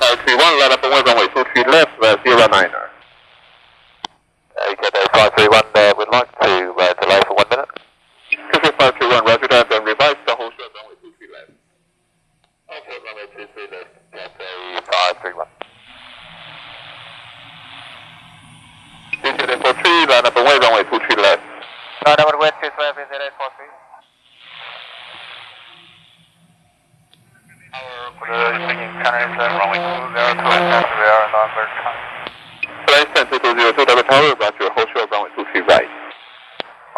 531, line up and runway 23 left, 09er. Okay, 531, we'd like to delay for 1 minute. 531, roger that, and revise the whole short runway 23 left. Okay, runway 23 left, Cathay 531. DJ 43, line up and runway 23 left. Line up and wait, 23 left, 43.